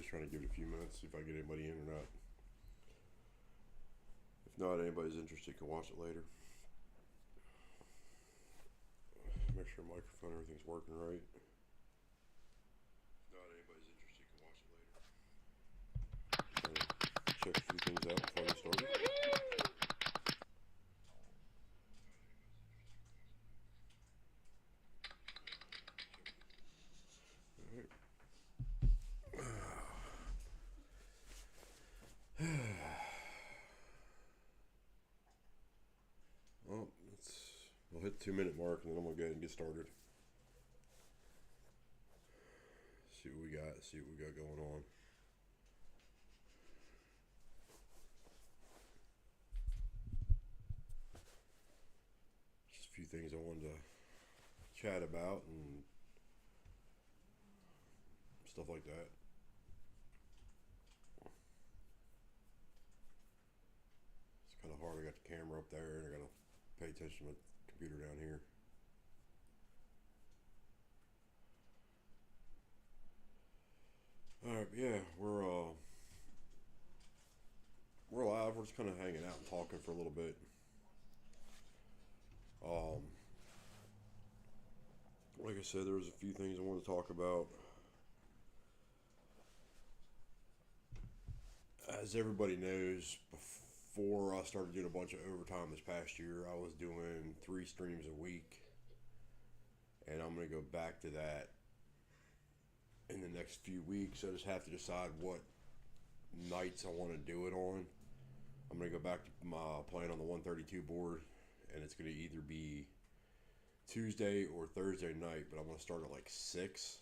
just trying to give it a few minutes, see if I get anybody in or not. If not, anybody's interested can watch it later. Make sure microphone, everything's working right. If not, anybody's interested can watch it later. Check a few things out before I get started. Well, we'll hit the 2-minute mark and then I'm gonna go ahead and get started. See what we got going on. Just a few things I wanted to chat about and stuff like that. It's kind of hard. I got the camera up there and I gotta pay attention to the computer down here. All right, yeah, we're live. We're just kind of hanging out and talking for a little bit. Like I said, there was a few things I wanted to talk about. As everybody knows, before I started doing a bunch of overtime this past year, I was doing 3 streams a week, and I'm gonna go back to that in the next few weeks. I just have to decide what nights I want to do it on. I'm gonna go back to my playing on the 132 board, and it's gonna either be Tuesday or Thursday night, but I'm gonna start at like 6.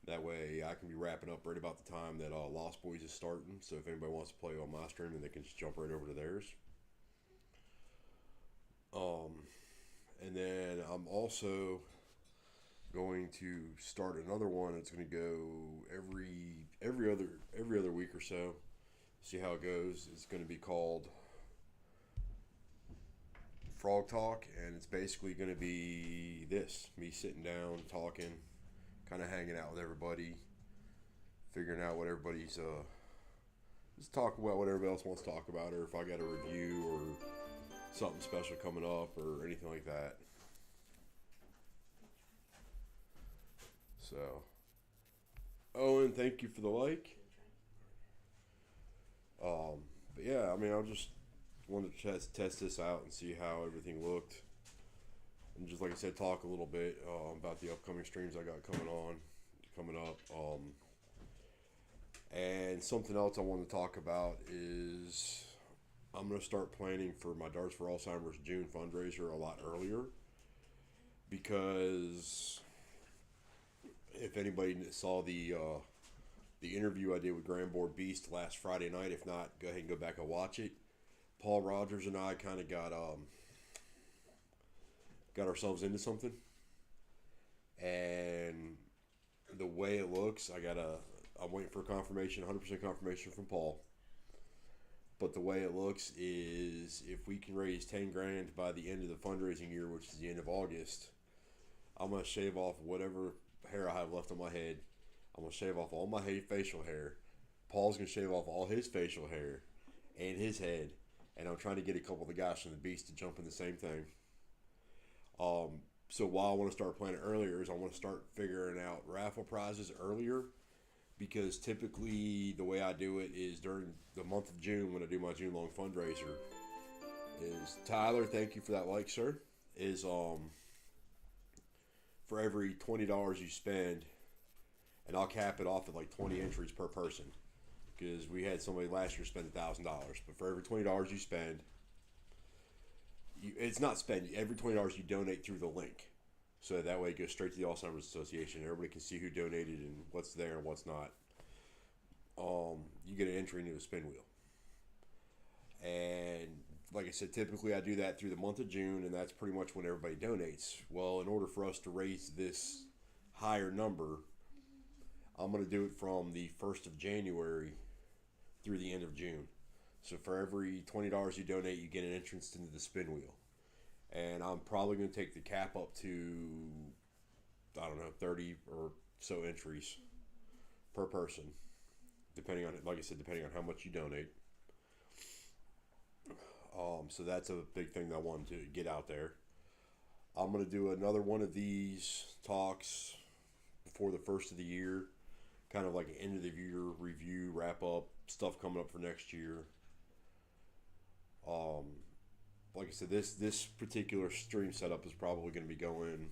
That way I can be wrapping up right about the time that Lost Boys is starting. So if anybody wants to play on my stream, then they can just jump right over to theirs. And then I'm also going to start another one. It's going to go every other week or so. See how it goes. It's going to be called Frog Talk, and it's basically going to be this: me sitting down, talking, kind of hanging out with everybody, figuring out what everybody's just talk about what everybody else wants to talk about, or if I got a review or something special coming up or anything like that. So, Owen, thank you for the like. But yeah, I mean, I just wanted to test this out and see how everything looked, and just like I said, talk a little bit about the upcoming streams I got coming up. And something else I want to talk about is I'm going to start planning for my Darts for Alzheimer's June fundraiser a lot earlier, because if anybody saw the interview I did with Grandboard Beast last Friday night, if not, go ahead and go back and watch it. Paul Rogers and I kind of got ourselves into something, and the way it looks, I'm waiting for confirmation, 100% confirmation from Paul. But the way it looks is, if we can raise 10 grand by the end of the fundraising year, which is the end of August, I'm going to shave off whatever hair I have left on my head. I'm going to shave off all my facial hair. Paul's going to shave off all his facial hair and his head. And I'm trying to get a couple of the guys from the Beast to jump in the same thing. So while I want to start planning earlier, is I want to start figuring out raffle prizes earlier. Because typically the way I do it is during the month of June, when I do my June long fundraiser, is Tyler, thank you for that like, sir, is for every $20 you spend, and I'll cap it off at like 20 entries per person, because we had somebody last year spend $1,000. But for every $20 you spend, it's not spend, every $20 you donate through the link. So that way it goes straight to the Alzheimer's Association. Everybody can see who donated and what's there and what's not. You get an entry into a spin wheel. And like I said, typically I do that through the month of June, and that's pretty much when everybody donates. Well, in order for us to raise this higher number, I'm going to do it from the 1st of January through the end of June. So for every $20 you donate, you get an entrance into the spin wheel. And I'm probably going to take the cap up to, I don't know, 30 or so entries per person. depending on, like I said, depending on how much you donate. So that's a big thing that I wanted to get out there. I'm gonna do another one of these talks before the first of the year, kind of like an end of the year review, wrap up stuff coming up for next year. Um, like I said, this particular stream setup is probably going to be going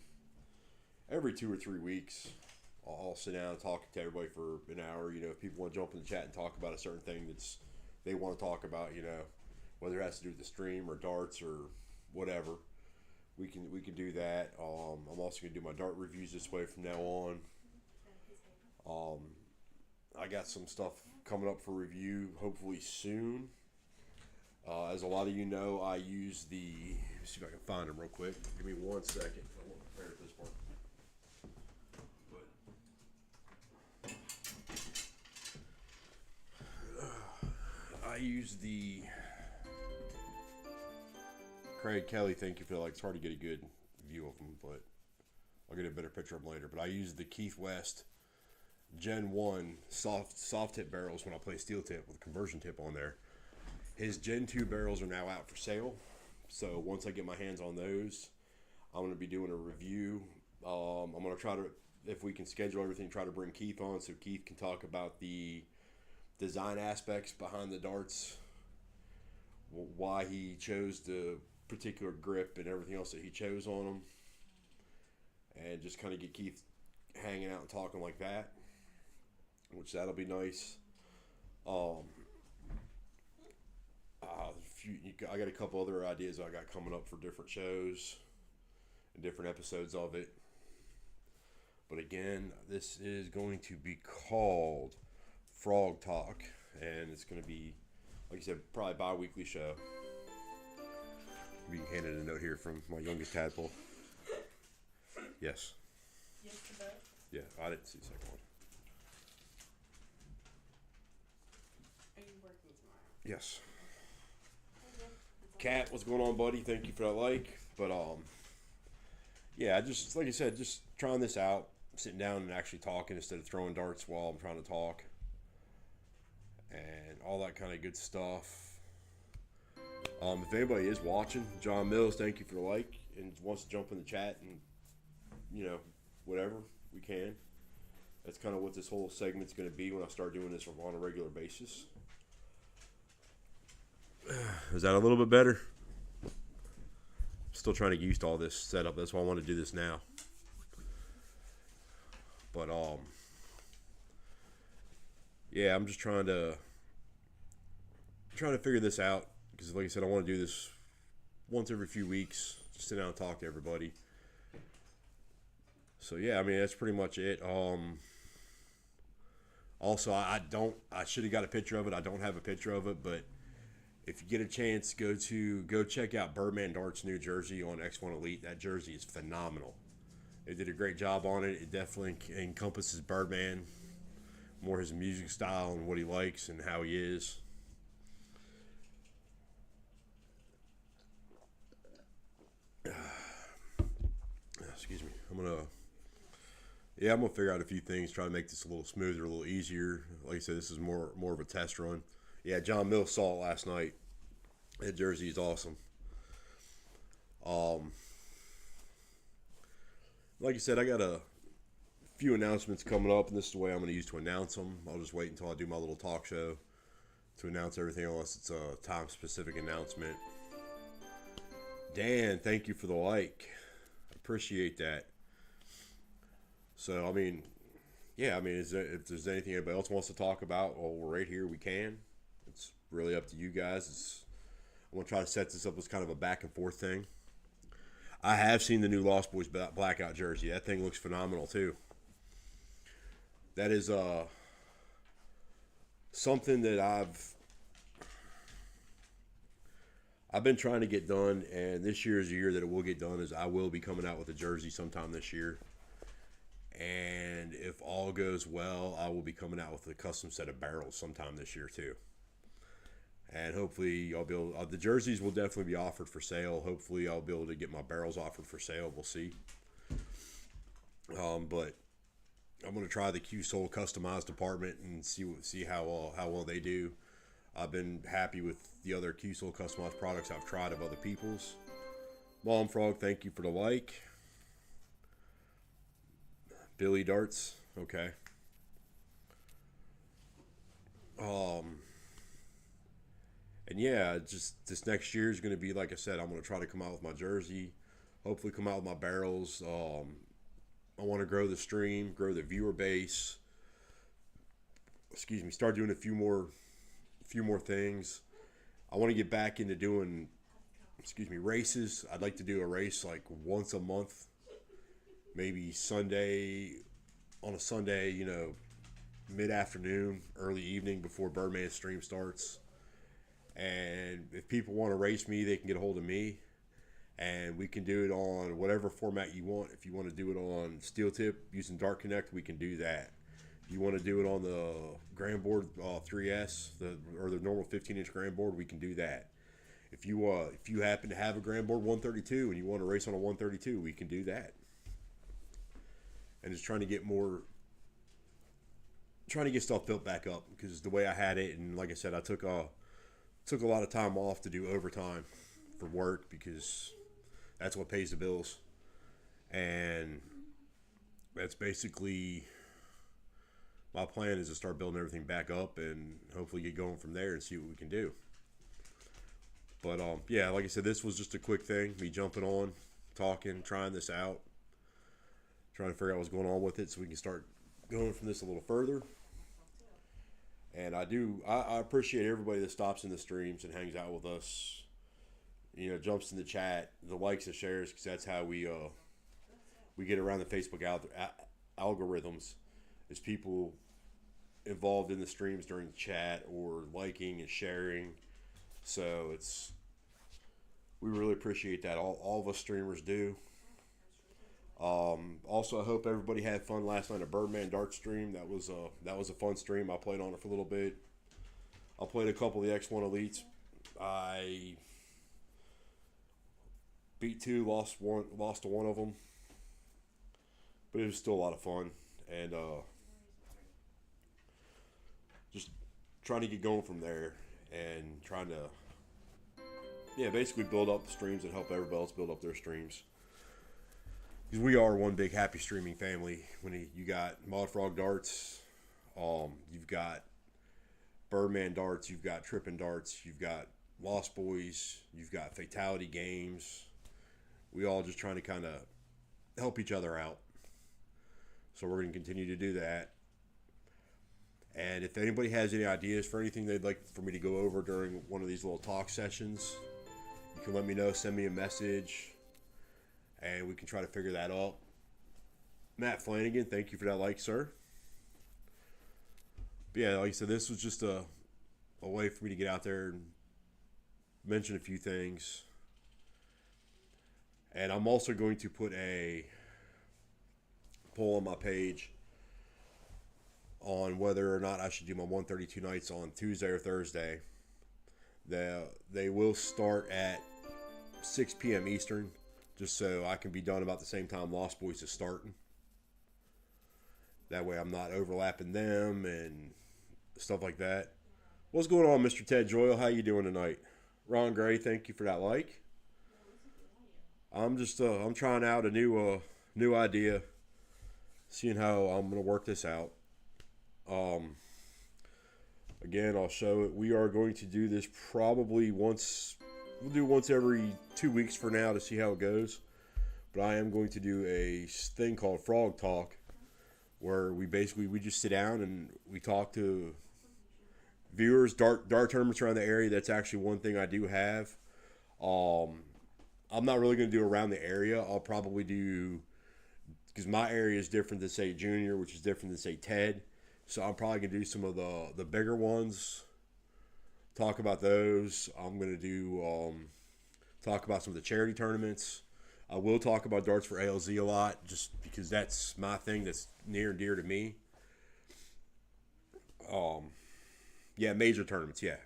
every 2 or 3 weeks. I'll sit down and talk to everybody for an hour. You know, if people want to jump in the chat and talk about a certain thing that's they want to talk about, you know, whether it has to do with the stream or darts or whatever, we can do that. I'm also going to do my dart reviews this way from now on. Um, I got some stuff coming up for review hopefully soon. As a lot of you know, I use the. Let me see if I can find them real quick. Give me 1 second. I want to prepare this part. I use the Craig Kelly. Thank you for that. Like, it's hard to get a good view of them, but I'll get a better picture of them later. But I use the Keith West Gen 1 soft tip barrels when I play steel tip with a conversion tip on there. His Gen 2 barrels are now out for sale. So once I get my hands on those, I'm going to be doing a review. I'm going to try to, if we can schedule everything, try to bring Keith on so Keith can talk about the design aspects behind the darts, why he chose the particular grip and everything else that he chose on them, and just kind of get Keith hanging out and talking like that, which that'll be nice. I got a couple other ideas I got coming up for different shows and different episodes of it. But again, this is going to be called Frog Talk, and it's going to be, like I said, probably a bi-weekly show. Being handed a note here from my youngest tadpole. Yes. Yes to both? Yeah, I didn't see the second one. Are you working tomorrow? Yes. Okay. Cat, what's going on, buddy? Thank you for that like. But yeah, I just, like I said, just trying this out, sitting down and actually talking instead of throwing darts while I'm trying to talk, and all that kind of good stuff. If anybody is watching, John Mills, thank you for the like, and wants to jump in the chat and, you know, whatever we can. That's kind of what this whole segment's going to be when I start doing this on a regular basis. Is that a little bit better? Still trying to get used to all this setup. That's why I want to do this now. But yeah, I'm just trying to figure this out, because like I said, I want to do this once every few weeks. Just sit down and talk to everybody. So yeah, I mean, that's pretty much it. Also, I should have got a picture of it. I don't have a picture of it, but if you get a chance, go check out Birdman Darts New Jersey on X1 Elite. That jersey is phenomenal. They did a great job on it. It definitely encompasses Birdman, more his music style and what he likes and how he is. Excuse me. I'm gonna figure out a few things, try to make this a little smoother, a little easier. Like I said, this is more of a test run. Yeah, John Mills saw it last night. That jersey is awesome. Like I said, I got a few announcements coming up, and this is the way I'm going to use to announce them. I'll just wait until I do my little talk show to announce everything, unless it's a time-specific announcement. Dan, thank you for the like. Appreciate that. So, I mean, yeah, I mean, if there's anything anybody else wants to talk about, well, we're right here. We can. It's really up to you guys. I'm going to try to set this up as kind of a back and forth thing. I have seen the new Lost Boys blackout jersey. That thing looks phenomenal too. That is something that I've been trying to get done, and this year is the year that it will get done. Is I will be coming out with a jersey sometime this year, and if all goes well, I will be coming out with a custom set of barrels sometime this year too. And hopefully I'll be able, the jerseys will definitely be offered for sale. Hopefully I'll be able to get my barrels offered for sale. We'll see. But I'm gonna try the Q Soul customized department and see how well they do. I've been happy with the other Q Soul customized products I've tried of other people's. Mom Frog, thank you for the like. Billy Darts, okay. And yeah, just this next year is going to be, like I said, I'm going to try to come out with my jersey, hopefully come out with my barrels. I want to grow the stream, grow the viewer base. Excuse me, start doing a few more things. I want to get back into doing, races. I'd like to do a race like once a month, maybe on a Sunday, mid afternoon, early evening before Birdman stream starts. And if people want to race me, they can get a hold of me, and we can do it on whatever format you want. If you want to do it on steel tip using Dart Connect, we can do that. If you want to do it on the Grand Board 3S, or the normal 15-inch Grand Board, we can do that. If you happen to have a Grand Board 132 and you want to race on a 132, we can do that. And just trying to get stuff built back up, because the way I had it, and like I said, I took a lot of time off to do overtime for work, because that's what pays the bills. And that's basically my plan, is to start building everything back up and hopefully get going from there and see what we can do. But yeah, like I said, this was just a quick thing, me jumping on, talking, trying this out, trying to figure out what's going on with it so we can start going from this a little further. And I appreciate everybody that stops in the streams and hangs out with us, jumps in the chat, the likes and shares, because that's how we get around the Facebook algorithms, is people involved in the streams during the chat or liking and sharing. So we really appreciate that. All of us streamers do. Also, I hope everybody had fun last night at Birdman Dart stream. That was a fun stream. I played on it for a little bit. I played a couple of the X1 Elites. I beat two, lost to one of them, but it was still a lot of fun. And just trying to get going from there, and trying to, basically build up the streams and help everybody else build up their streams. Because we are one big happy streaming family. When you got Mod Frog Darts, you've got Birdman Darts, you've got Trippin' Darts, you've got Lost Boys, you've got Fatality Games. We all just trying to kind of help each other out. So we're going to continue to do that. And if anybody has any ideas for anything they'd like for me to go over during one of these little talk sessions, you can let me know, send me a message, and we can try to figure that out. Matt Flanagan, thank you for that like, sir. But yeah, like I said, this was just a way for me to get out there and mention a few things. And I'm also going to put a poll on my page on whether or not I should do my 132 nights on Tuesday or Thursday. They will start at 6 p.m. Eastern, just so I can be done about the same time Lost Boys is starting. That way I'm not overlapping them and stuff like that. What's going on, Mr. Ted Joyle? How you doing tonight? Ron Gray, thank you for that like. I'm just I'm trying out a new idea, seeing how I'm gonna work this out. Again, I'll show it. We are going to do this probably once. We'll do once every 2 weeks for now to see how it goes. But I am going to do a thing called Frog Talk, where we just sit down and we talk to viewers, dart tournaments around the area. That's actually one thing I do have. I'm not really going to do around the area. I'll probably do, because my area is different than, say, Junior, which is different than, say, Ted. So I'm probably going to do some of the bigger ones, talk about those. I'm going to do talk about some of the charity tournaments. I will talk about Darts for ALZ a lot, just because that's my thing that's near and dear to me. Yeah, major tournaments, yeah.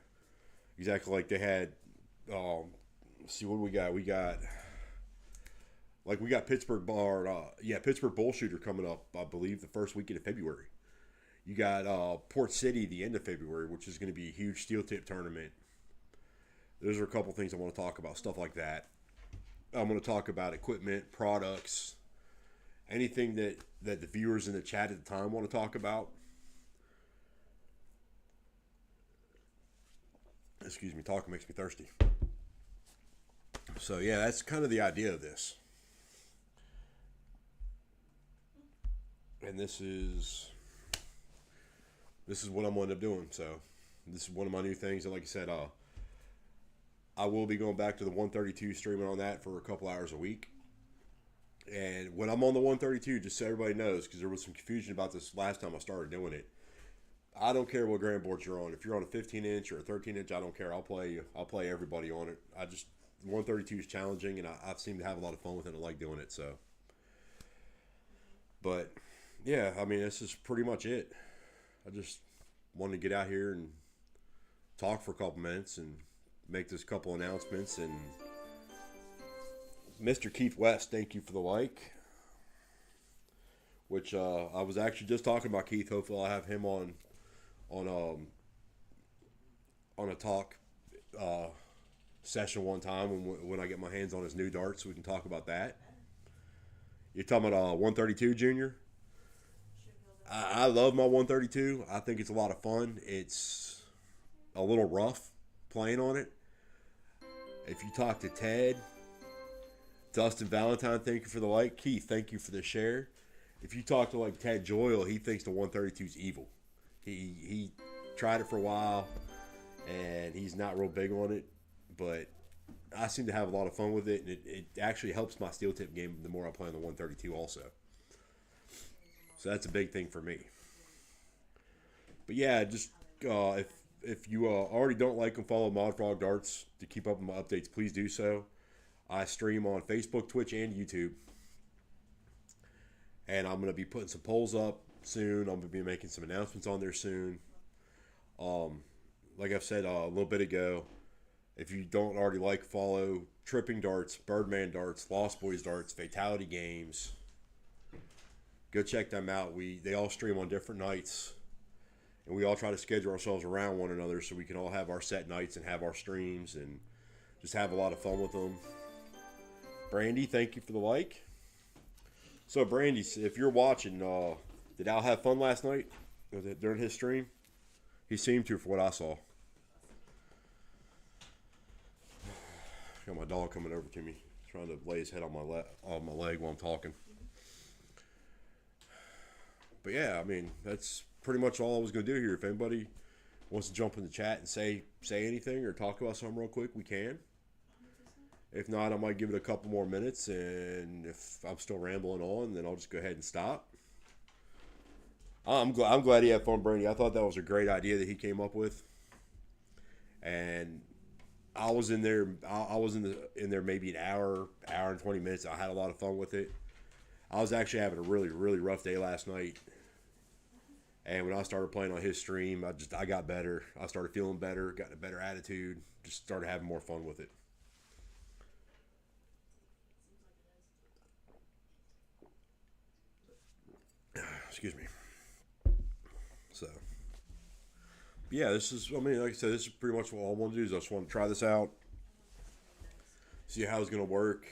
Exactly like they had, let's see, what do we got? We got Like we got Pittsburgh Bull Shooter coming up. I believe the first weekend of February. You got Port City the end of February, which is going to be a huge steel tip tournament. Those are a couple things I want to talk about, stuff like that. I'm going to talk about equipment, products, anything that the viewers in the chat at the time want to talk about. Excuse me, talking makes me thirsty. So yeah, that's kind of the idea of this. And this is what I'm going to end up doing. So this is one of my new things. And like I said, I will be going back to the 132, streaming on that for a couple hours a week. And when I'm on the 132, just so everybody knows, because there was some confusion about this last time I started doing it. I don't care what grand board you're on. If you're on a 15-inch or a 13-inch, I don't care. I'll play everybody on it. 132 is challenging, and I seem to have a lot of fun with it. I like doing it. So, but yeah, I mean, this is pretty much it. I just wanted to get out here and talk for a couple minutes and make this couple announcements. And Mr. Keith West, thank you for the like. Which I was actually just talking about Keith. Hopefully, I'll have him on a talk session one time when I get my hands on his new darts, so we can talk about that. You're talking about 132 Junior? I love my 132. I think it's a lot of fun. It's a little rough playing on it. If you talk to Ted, Dustin Valentine, thank you for the like. Keith, thank you for the share. If you talk to like Ted Joyle, he thinks the 132 is evil. He tried it for a while, and he's not real big on it. But I seem to have a lot of fun with it, and it actually helps my steel tip game the more I play on the 132 also. So that's a big thing for me. But yeah, just if you already don't like and follow Mod Frog Darts to keep up with my updates, please do so. I stream on Facebook, Twitch, and YouTube. And I'm going to be putting some polls up soon. I'm going to be making some announcements on there soon. Like I've said a little bit ago, if you don't already like, follow Tripping Darts, Birdman Darts, Lost Boys Darts, Fatality Games. Go check them out. They all stream on different nights. And we all try to schedule ourselves around one another so we can all have our set nights and have our streams and just have a lot of fun with them. Brandy, thank you for the like. So, Brandy, if you're watching, did Al have fun last night during his stream? He seemed to, for what I saw. Got my dog coming over to me, trying to lay his head on my leg while I'm talking. But yeah, I mean, that's pretty much all I was going to do here. If anybody wants to jump in the chat and say anything or talk about something real quick, we can. If not, I might give it a couple more minutes, and if I'm still rambling on, then I'll just go ahead and stop. I'm glad he had fun, Brandy. I thought that was a great idea that he came up with, and I was in there. I was in there maybe an hour and 20 minutes. I had a lot of fun with it. I was actually having a really, really rough day last night, and when I started playing on his stream, I got better. I started feeling better, got a better attitude, just started having more fun with it. Excuse me. So, yeah, this is, I mean, like I said, this is pretty much what I want to do is I just want to try this out, see how it's going to work.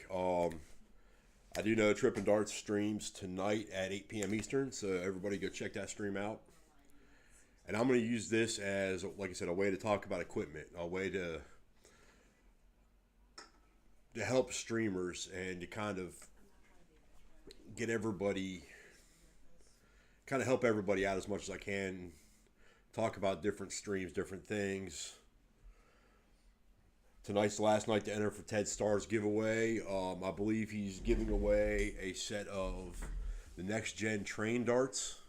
I do know Trippin' Darts streams tonight at 8 p.m. Eastern, so everybody go check that stream out. And I'm going to use this as, like I said, a way to talk about equipment, a way to help streamers and to kind of get everybody, kind of help everybody out as much as I can, talk about different streams, different things. Tonight's the last night to enter for Ted Starr's giveaway. I believe he's giving away a set of the next gen train darts,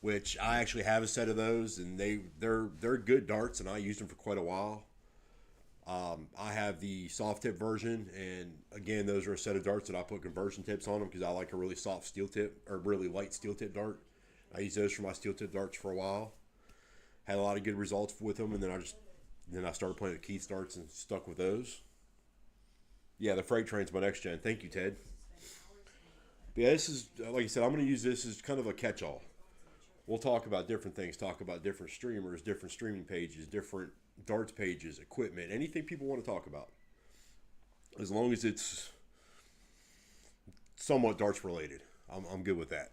which I actually have a set of those, and they're good darts, and I used them for quite a while. I have the soft tip version, and again, those are a set of darts that I put conversion tips on them because I like a really soft steel tip or really light steel tip dart. I used those for my steel tip darts for a while. Had a lot of good results with them, and then I started playing with Keith darts and stuck with those. Yeah, the freight train's my next gen. Thank you, Ted. But yeah, this is like I said. I'm going to use this as kind of a catch-all. We'll talk about different things. Talk about different streamers, different streaming pages, different darts pages, equipment, anything people want to talk about. As long as it's somewhat darts related, I'm good with that.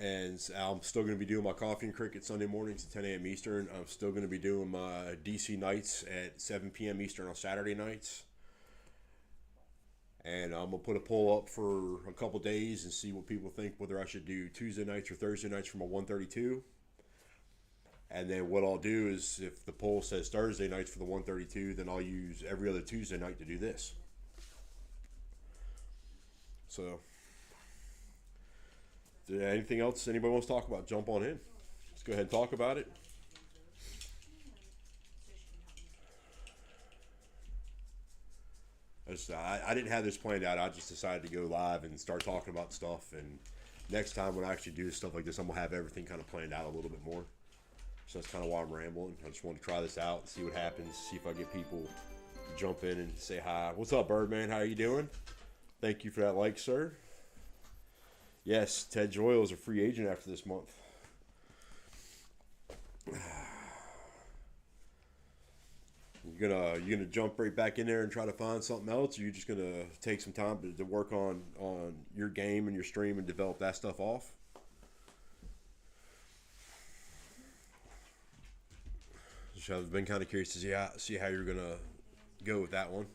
And I'm still going to be doing my coffee and cricket Sunday mornings at 10 a.m. Eastern. I'm still going to be doing my DC nights at 7 p.m. Eastern on Saturday nights. And I'm going to put a poll up for a couple days and see what people think, whether I should do Tuesday nights or Thursday nights from a 132. And then what I'll do is, if the poll says Thursday nights for the 132, then I'll use every other Tuesday night to do this. So, anything else anybody wants to talk about, jump on in. Let's go ahead and talk about it. I didn't have this planned out. I just decided to go live and start talking about stuff. And next time when I actually do stuff like this, I'm going to have everything kind of planned out a little bit more. So that's kind of why I'm rambling. I just want to try this out and see what happens. See if I get people to jump in and say hi. What's up, Birdman? How are you doing? Thank you for that like, sir. Yes, Ted Joyle is a free agent after this month. You gonna jump right back in there and try to find something else, or you just gonna take some time to work on your game and your stream and develop that stuff off? So I've been kind of curious to see how you're gonna go with that one.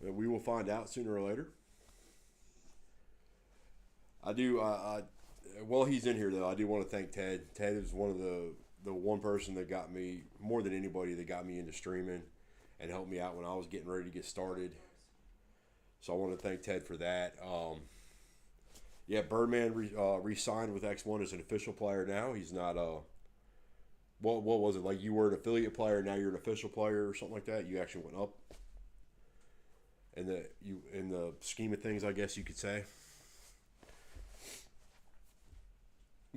We will find out sooner or later. I do. While he's in here though, I do want to thank Ted. Ted is one of the one person that got me, more than anybody, that got me into streaming and helped me out when I was getting ready to get started. So I want to thank Ted for that. Yeah, Birdman re-signed with X1 as an official player now. He's not what was it, like you were an affiliate player, now you're an official player or something like that? You actually went up in the scheme of things, I guess you could say.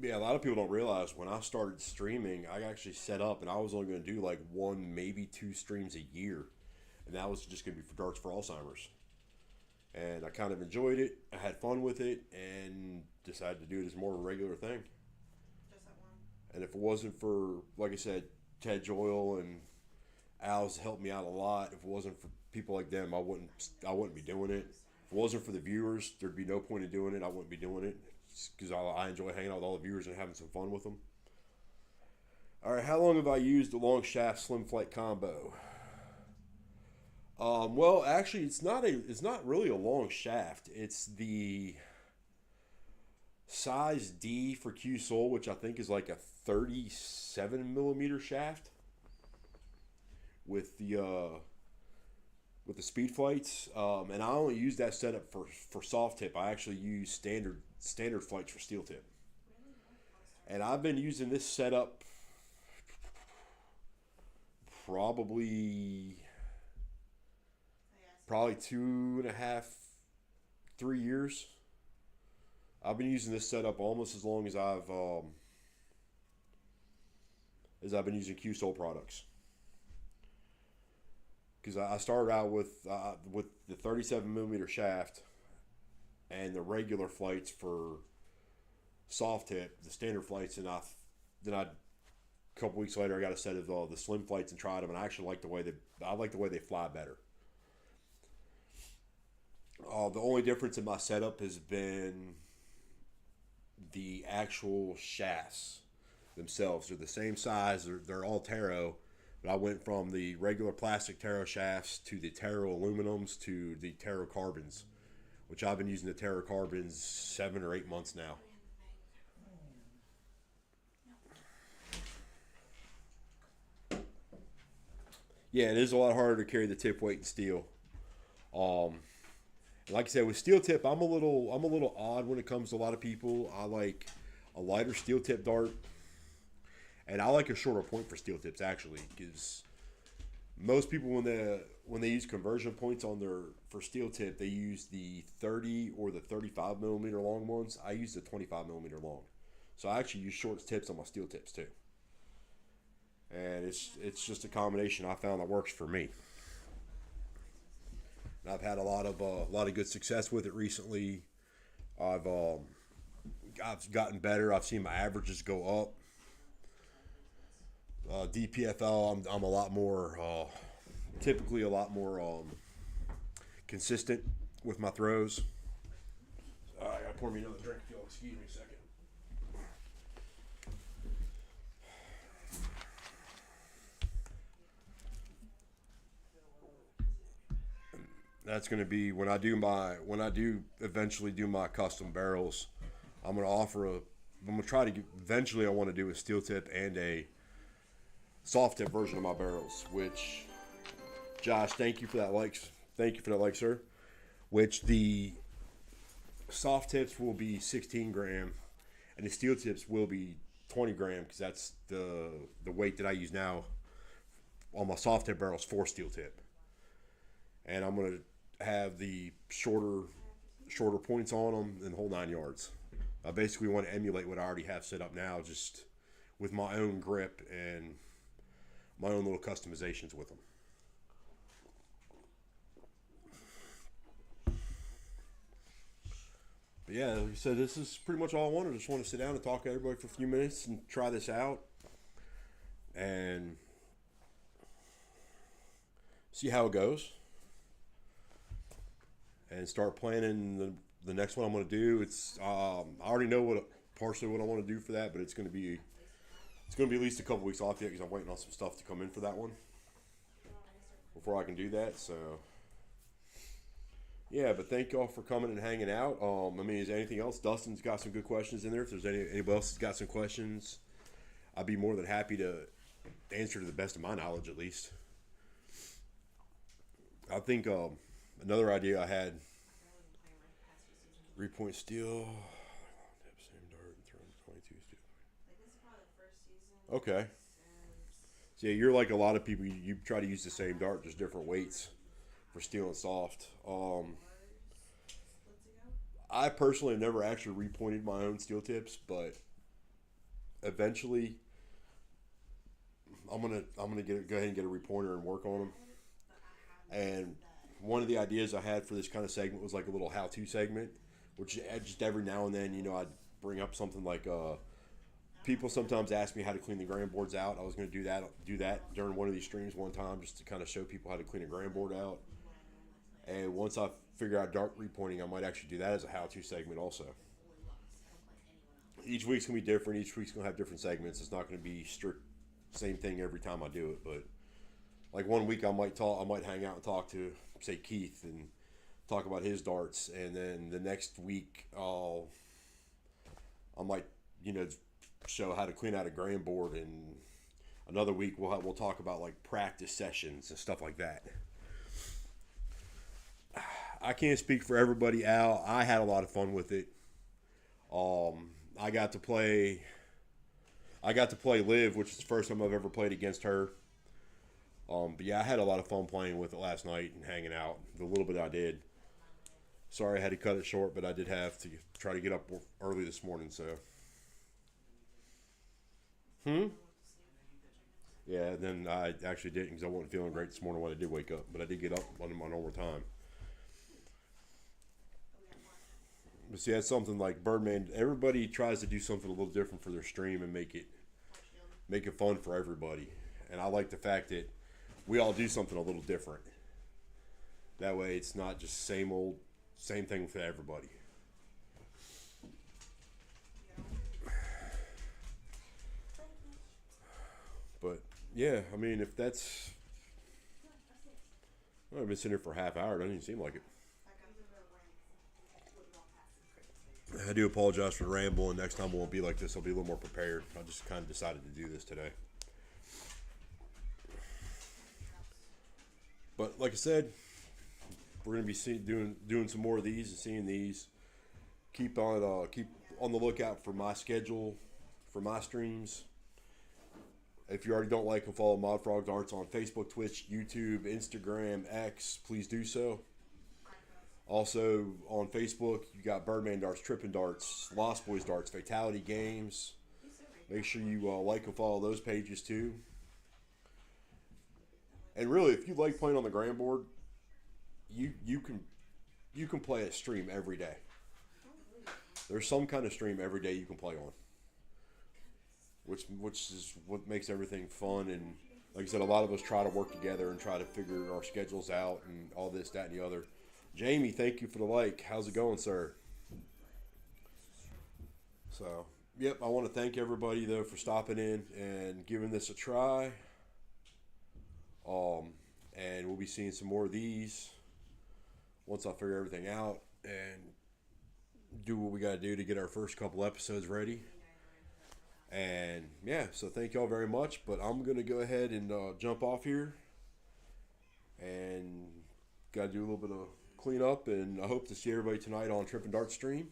Yeah, a lot of people don't realize when I started streaming, I actually set up and I was only going to do like one, maybe two streams a year. And that was just going to be for Darts for Alzheimer's. And I kind of enjoyed it. I had fun with it and decided to do it as more of a regular thing. Just that one. And if it wasn't for, like I said, Ted Joyle and Al's helped me out a lot. If it wasn't for people like them, I wouldn't be doing it. If it wasn't for the viewers, there'd be no point in doing it. I wouldn't be doing it. Because I enjoy hanging out with all the viewers and having some fun with them. All right, how long have I used the long shaft slim flight combo? Well, actually, it's not really a long shaft. It's the size D for Q Soul, which I think is like a 37 millimeter shaft with the speed flights. And I only use that setup for soft tip. I actually use standard flights for steel tip. And I've been using this setup probably 2.5, 3 years. I've been using this setup almost as long as I've been using Q-Soul products. Because I started out with the 37 millimeter shaft and the regular flights for soft tip, the standard flights, and then a couple weeks later I got a set of the slim flights and tried them, and I actually like the way they fly better. The only difference in my setup has been the actual shafts themselves. They're the same size. They're all Taro. But I went from the regular plastic Taro shafts to the Taro aluminums to the Taro carbons, which I've been using the Taro carbons 7 or 8 months now. Yeah, it is a lot harder to carry the tip weight in steel. Like I said, with steel tip, I'm a little odd when it comes to a lot of people. I like a lighter steel tip dart, and I like a shorter point for steel tips actually, because most people when they use conversion points for steel tip, they use the 30 or the 35 millimeter long ones. I use the 25 millimeter long, so I actually use short tips on my steel tips too. and it's just a combination I found that works for me. And I've had a lot of good success with it recently. I've I've gotten better. I've seen my averages go up. DPFL, I'm a lot more typically a lot more consistent with my throws. I gotta pour me another drink if you'll excuse me a second. That's going to be when I do eventually do my custom barrels. I'm going to offer a. I'm going to try to get, eventually I want to do a steel tip and a soft tip version of my barrels. Which, Josh, thank you for that likes. Thank you for that like, sir. Which the soft tips will be 16 gram, and the steel tips will be 20 gram because that's the weight that I use now on my soft tip barrels for steel tip. And I'm gonna have the shorter points on them and the whole 9 yards. I basically want to emulate what I already have set up now, just with my own grip and my own little customizations with them. But yeah, like I said, this is pretty much all I wanted. I just want to sit down and talk to everybody for a few minutes and try this out and see how it goes. And start planning the next one I'm going to do. It's I already know partially what I want to do for that, but it's going to be at least a couple weeks off yet because I'm waiting on some stuff to come in for that one before I can do that. So yeah, but thank y'all for coming and hanging out. I mean, is there anything else? Dustin's got some good questions in there. If there's anybody else that's got some questions, I'd be more than happy to answer to the best of my knowledge, at least. I think another idea I had: 3-point steel, same dart, and throw 22 steel. Okay. So yeah, you're like a lot of people. You try to use the same dart, just different weights for steel and soft. I personally have never actually repointed my own steel tips, but eventually I'm gonna go ahead and get a repointer and work on them. And one of the ideas I had for this kind of segment was like a little how-to segment, which just every now and then, I'd bring up something like people sometimes ask me how to clean the gram boards out. I was going to do that during one of these streams one time, just to kind of show people how to clean a gram board out. And once I figure out dart repointing, I might actually do that as a how-to segment also. Each week's going to be different. Each week's going to have different segments. It's not going to be strict same thing every time I do it, but like one week I might hang out and talk to, say, Keith and talk about his darts, and then the next week I might show how to clean out a gram board, and another week we'll talk about like practice sessions and stuff like that. I can't speak for everybody, Al. I had a lot of fun with it. I got to play Liv, which is the first time I've ever played against her. But yeah, I had a lot of fun playing with it last night and hanging out. The little bit I did. Sorry I had to cut it short, but I did have to try to get up early this morning, so. Yeah, then I actually didn't because I wasn't feeling great this morning when I did wake up. But I did get up on my normal time. But see, that's something like Birdman. Everybody tries to do something a little different for their stream and make it fun for everybody. And I like the fact that we all do something a little different. That way it's not just same thing for everybody. But yeah, I mean, if that's, I've been sitting here for a half hour. It doesn't even seem like it. I do apologize for the ramble, and next time it won't be like this. I'll be a little more prepared. I just kind of decided to do this today. But like I said, we're going to be doing some more of these and seeing these. Keep on the lookout for my schedule for my streams. If you already don't like and follow ModFrog Darts on Facebook, Twitch, YouTube, Instagram, X, please do so. Also on Facebook, you got Birdman Darts, Trippin' Darts, Lost Boys Darts, Fatality Games. Make sure you like and follow those pages too. And really, if you like playing on the grand board, you can play a stream every day. There's some kind of stream every day you can play on, which is what makes everything fun. And like I said, a lot of us try to work together and try to figure our schedules out and all this, that, and the other. Jamie, thank you for the like. How's it going, sir? So, yep, I want to thank everybody though for stopping in and giving this a try. Um, and we'll be seeing some more of these once I figure everything out and do what we got to do to get our first couple episodes ready. And yeah, so thank y'all very much. But I'm gonna go ahead and jump off here, and got to do a little bit of cleanup. And I hope to see everybody tonight on Trippin' Dart stream.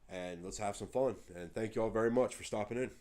And let's have some fun. And thank y'all very much for stopping in.